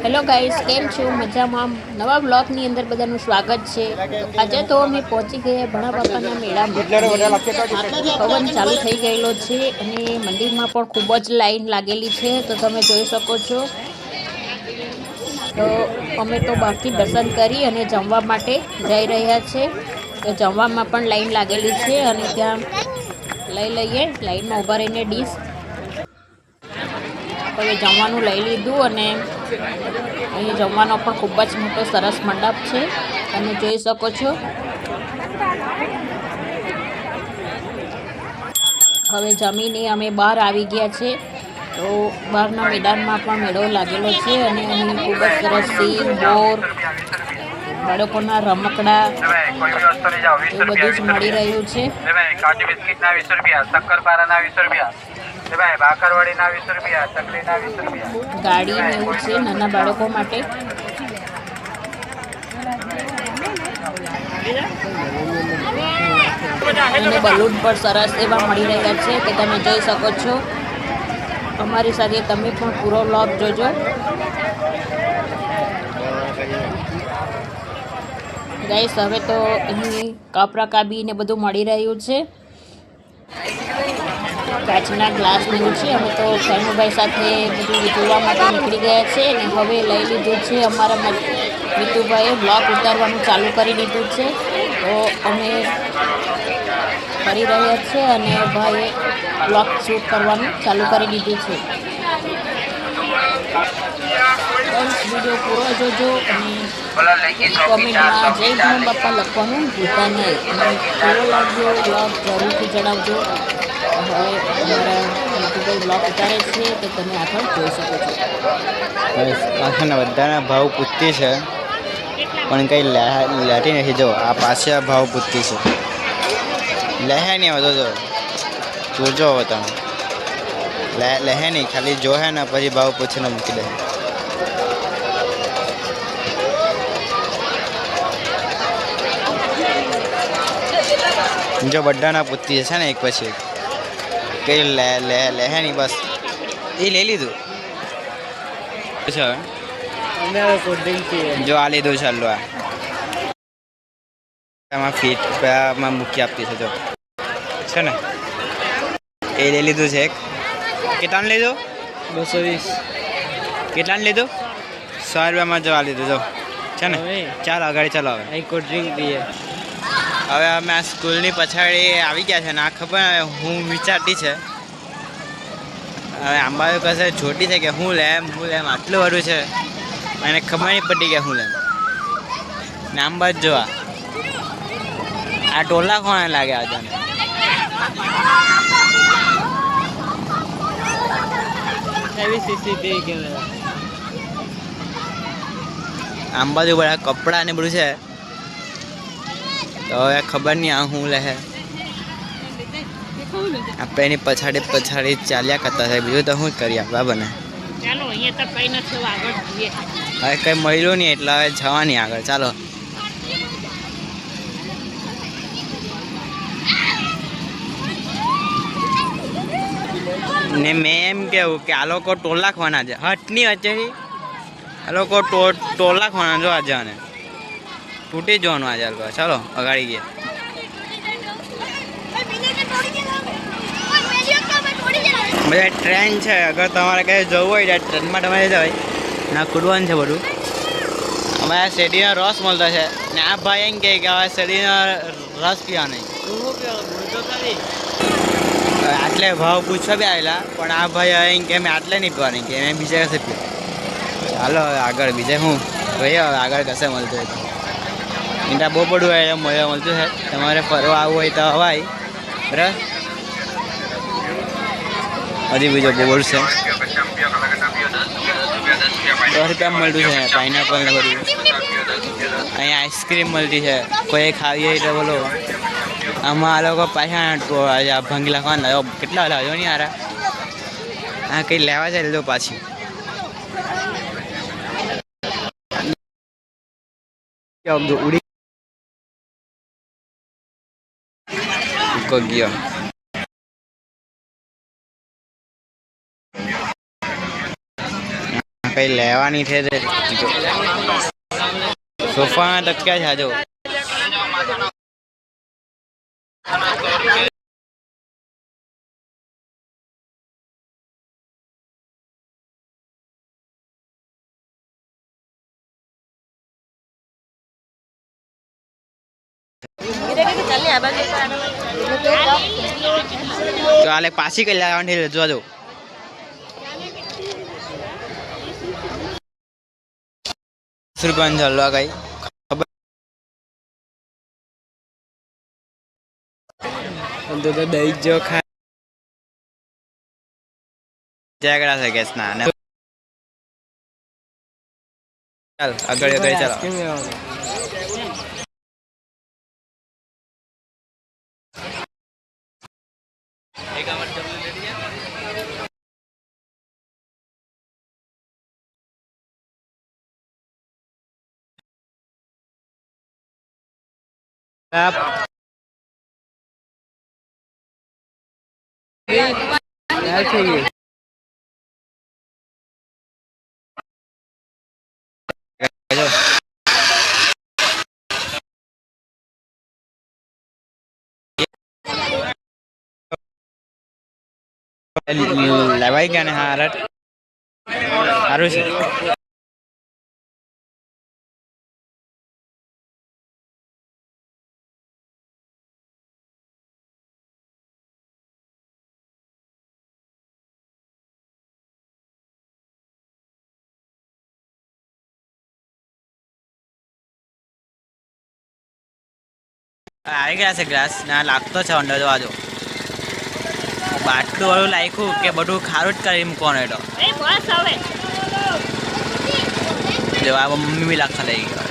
Hello guys, કેમ છો? મજામાં? નવા બ્લોગની અંદર બધાનું સ્વાગત છે. આજે તો અમે પહોંચી ગયા ભણા બાપાના મેળામાં. હવન ચાલુ થઈ ગયેલો છે અને મંદિરમાં પણ ખૂબ જ લાઈન લાગેલી છે, તો તમે જોઈ શકો છો. તો અમે તો બહારથી દર્શન કરી અને જમવા માટે જઈ રહ્યા છે. તો જમવામાં પણ લાઈન લાગેલી છે અને ત્યાં લઈ લઈએ, લાઈનમાં ઊભા રહીને ડીશ. હવે જમવાનું લઈ લીધું અને અહીં જમવાનો પણ ખૂબ જ મોટો સરસ મંડપ છે, તમે જોઈ શકો છો. હવે જમીને અમે બહાર આવી ગયા છે. તો બહારના મેદાનમાં પણ મેળો લાગેલો છે અને અહીં ખૂબ જ સરસ સિંહ, મોર, બાળકોના રમકડા એ બધું જ મળી રહ્યું છે. કાજુ બિસ્કિટના 20 રૂપિયા, શક્કરપારાના 20 રૂપિયા, ભાખરવડીના 20 રૂપિયા, ચકલીના 20 રૂપિયા. ગાડી ને એવું છે નાના બાળકો માટે. અને બલૂન પણ સરસ એવા મળી રહ્યા છે કે તમે જોઈ શકો છો. અમારી સાથે તમે પણ પૂરો વ્લોગ જોજો. ગાઈસ, હવે તો અહીં કાપરા કાબી ને બધું મળી રહ્યું છે. કાચના ગ્લાસ ને એવું છે. અમે તો ફેનુભાઈ સાથે બધું જોવા માટે નીકળી ગયા છે અને હવે લઈ લીધું છે. અમારા મિતુભાઈએ બ્લોગ ઉતારવાનું ચાલુ કરી દીધું છે. તો અમે ફરી રહ્યા છે અને ભાઈએ બ્લોગ શૂટ કરવાનું ચાલુ કરી દીધું છે. વિડીયો પૂરો જોજો અને કોમેન્ટમાં જય ભીમ બાપા લખવાનું ભૂલતા નહીં. અને કેવો લાગ્યો બ્લોગ જરૂરથી જણાવજો. હવે અમારા મિતુભાઈ બ્લોગ ઉતારે છે તો તમે આગળ જોઈ શકો છો. બધાના ભાવ પૂછતી છે પણ કંઈ લેતી નથી. જો આ પાછા ભાવ પૂછતી છે, લેહે નહીં હવે તો જોજો હવે તમે લેહે નહીં, ખાલી જોહે ને પછી ભાવ પૂછીને મૂકી દે. જો બધાના પૂછતી છે ને એક પછી એક, કઈ લેહે નહીં, બસ એ લઈ લીધું છે. જો આ લીધું છે હલવા, એમાં ફીટમાં મૂકી આપતી છે. જો છે ને એ લઈ લીધું છે એક. કેટલાનું લીધું? 220. કેટલાનું લીધું? 100 રૂપિયામાં જો આ લીધું. જો છે ને, ચાલો આગળ ચાલો. હવે કોલ્ડ ડ્રિંક પીએ. હવે અમે આ સ્કૂલની પછાડી આવી ગયા છે ને આ ખબર હું વિચારતી છે હવે આંબાઓ કશે છોટી છે કે હું લેમ આટલું બધું છે મને ખબર નહીં પડી કે હું લેમ ને. આંબા જ જોવા આ ટોલા કોણે લાગે આજે આંબા જો બધા કપડા ને બધું છે. તો હવે ખબર નહીં આ હું લે આપણે એની પછાડી ચાલ્યા કરતા છે. બીજું તો શું કરીએ બરાબર ને. ચાલો, અહીંયા તો કઈ નથી, આગળ જઈએ. હવે કંઈ મળ્યું નહીં એટલે હવે જવાની આગળ. ચાલો ને મેં એમ કેવું કે આ લોકો ટોલ નાખવાના છે. હટની વચ્ચેથી આ લોકો ટોલ નાખવાના જો આજે અને તૂટી જવાનું આજે. ચાલો અગાડી ગયા. બધા ટ્રેન છે, અગર તમારે કંઈ જવું હોય તો ટ્રેનમાં તમારે જવાય ના. કૂદવાનું છે બધું. અમારા શેરડીનો રસ મળતો છે ને આ ભાઈ એમ કહે કે હવે શેરડીનો રસ પીવા નહીં. આટલે ભાવ પૂછવા બી આવેલા પણ આ ભાઈ એમ કે અમે આટલે નહીં પીવાની, કે મેં બીજા કશે પીવા. ચાલો હવે આગળ બીજે હું જોઈએ. હવે આગળ કશે મળતું હોય ઇન્ટા બહુ બધું હોય મળતું છે. તમારે ફરવા આવવું હોય તો હવાય બરાબર. હજી બીજો બોર્ડ છે 10 રૂપિયા મળતું છે. પાઇનેપલ ને બધું. અહીંયા આઈસ્ક્રીમ મળતી છે. કોઈ ખાવી હોય તો બોલો. આમાં આ લોકો પાછા ભંગી લખવાના કેટલા લાવ્યો નહીં યાર. હા કંઈ લેવા જાય તો પાછી ઉડી ગયો. કઈ લેવાની છે સોફા તક્યા છે જો તો આલે પાછી કઈ લેવાની જોવા દો સુરગંજ હલવા ગઈ ખબર તો દહીં જો ખા જાગડા છે ગેસ ના ચાલ આગળ ચાલો લેવાઈ ગયા ને હારટ સારું છે આવી ગયા છે ગ્લાસ ના લાગતો છે અંદર જોવા જો બાટલું વાળું લાખ્યું કે બધું ખારું જ કરી મૂકવાનું એતો જો આ મમ્મી બી લાગતા લઈ ગયો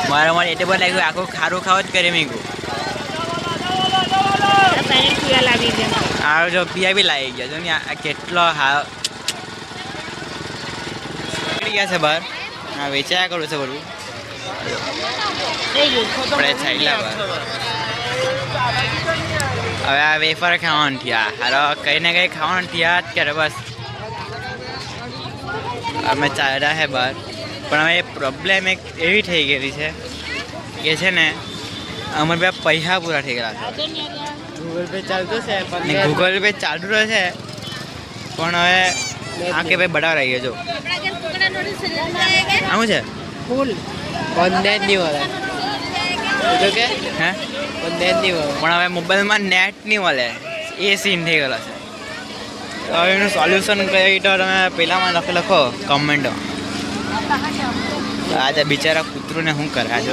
મારા મને એટલે બધું લાગ્યું આખું ખારું ખાવ જ કરી મૂક્યું આ જો પિયા બી લાવી ગયા જો ને આ કેટલો હા નીકળી ગયા છે બહાર હા વેચાયા કરું છે બધું આપણે છાયલા બહાર હવે આ વેફર ખાવાનું થયા હારો કંઈ ને કંઈ ખાવાનું થયા જ કરે બસ અમે ચાલ્યા છે બહાર પણ હવે પ્રોબ્લેમ એક એવી થઈ ગયેલી છે કે છે ને અમારે બે પૈસા પૂરા થઈ ગયેલા છે ગૂગલ પે ચાલતું છે ગૂગલ પે ચાલતું છે પણ હવે આ કે ભાઈ બડાવ રહી ગયો જો આવું છે ફૂલ ઓનલાઈન નહીં મળે કે હે ઓનલાઈન નહીં મળે પણ હવે મોબાઈલમાં નેટ નહીં મળે એ સીન થઈ ગયેલો છે તો હવે એનું સોલ્યુશન કઈ તો તમે પહેલાંમાં લખો કમેન્ટમાં આજે બિચારા કૂતરું ને શું કરે આજે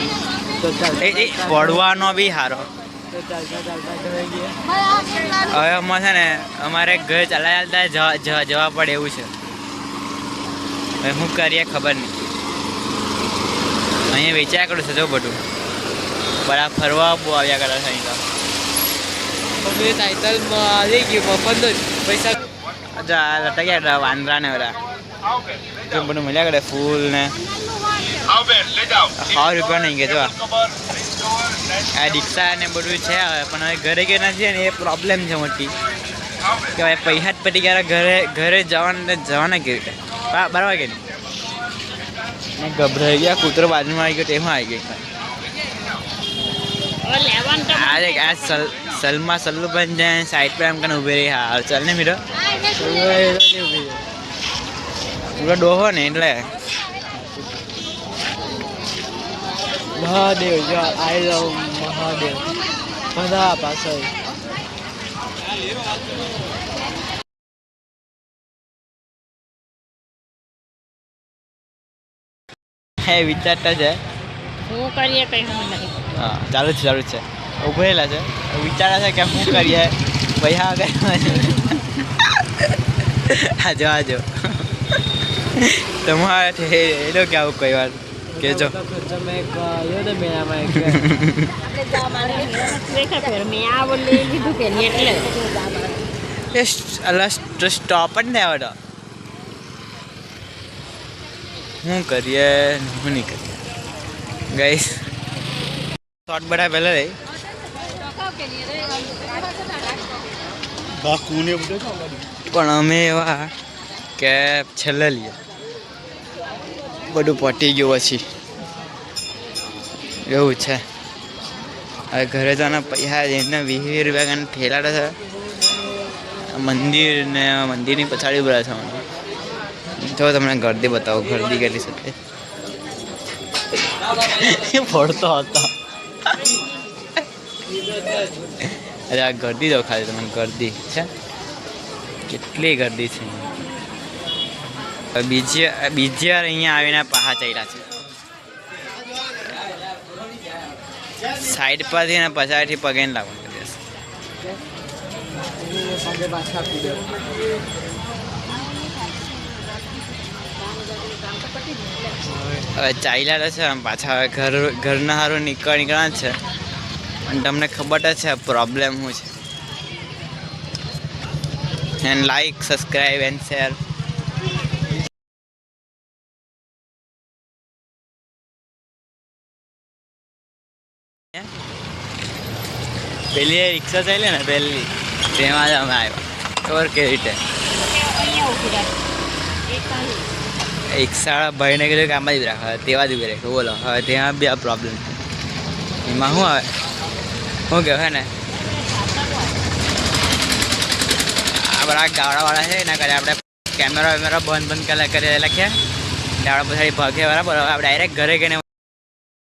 એ પડવાનો બી સારો હવે અમારે છે ને અમારે ઘર ચાલતા જવા પડે એવું છે હવે શું કરીએ ખબર નહીં અહીંયા વેચાયા કરું છે જો બધું બરા ફરવા બહુ આવ્યા કરે છે અહીં ટાઇટલમાં આવી ગયું મફત પૈસા અચ્છા લટા ગયા વાંદરા ને બધા જો બધું મળ્યા કરે ફૂલ ને 100 રૂપિયા નહીં કહેતો આ રિક્ષા ને બધું છે હવે પણ હવે ઘરે કે નથી ને એ પ્રોબ્લેમ છે મોટી કે ભાઈ પૈસા જ પટી ગયા ઘરે જવાના કેવી રીતે બરાબર કે નહીં ગભરાઈ ગયા કૂતરો બાજુમાં આવી ગયો તેમાં આવી ગઈ આજે આ સલમા સલ્લુભાઈ જાય સાઈડ પર એમ કરીને ઉભી રહી હા ચાલ ને મીરો પૂરો ડોહો ને એટલે મહાદેવ જો આઈ લવ મહાદેવ બધા પાછળ હે વિચારતા છે શું કરીએ કઈ સમજ નથી હા ચાલુ જ છે ઉભેલા છે વિચારે છે કે શું કરીએ પૈસા આજો આજો તમારે એનો કે આવું કઈ વાર કેજો સ્ટોપ જ ને આવડો શું કરીએ શું નહીં કરીએ ગાઈસ શોર્ટ બડા પહેલા રહી પણ અમે એવા કે છેલ્લે લઈએ બધું પટી ગયું પછી એવું છે. હવે ઘરે તો આના પૈસા એને 20 રૂપિયા કાને ઠેલાડે છે. મંદિર ને મંદિરની પછાડી ઉભા છે. જો તમને ગરદી બતાવો, ગરદી કેટલી છે પડતો હતો. અરે આ ગરદી દો ખાલી તમને, ગરદી છે કેટલી ગરદી છે. બીજી વાર અહીંયા આવીને પાહા ચાલ્યા છે. સાઈડ પરથી ને પછાડીથી પગે ને લાગવાનું કરી દેશે. હવે ચાલ્યા છે પાછા. હવે ઘરના સારું નીકળ્યા છે. અને તમને ખબર જ છે પ્રોબ્લેમ શું છે. And like, subscribe and share. પેલી રિક્ષા ચાલે ને પેલી, તેમાં જ અમે આવ્યા. ખબર કેવી રીતે રિક્ષાવાળા ભાઈને કીધું કે આમાં જ રાખવા, તેવા જ ઉભી રાખે. બોલો હવે ત્યાં બી આ પ્રોબ્લેમ છે. એમાં શું આવે શું કહેવાય ને, આ બધા ગાવડાવાળા છે એના કરે આપણે કેમેરા વેમેરા બંધ કરી લખ્યા. આપણે પછાડી ભાગે બરાબર. હવે ડાયરેક્ટ ઘરે ગઈને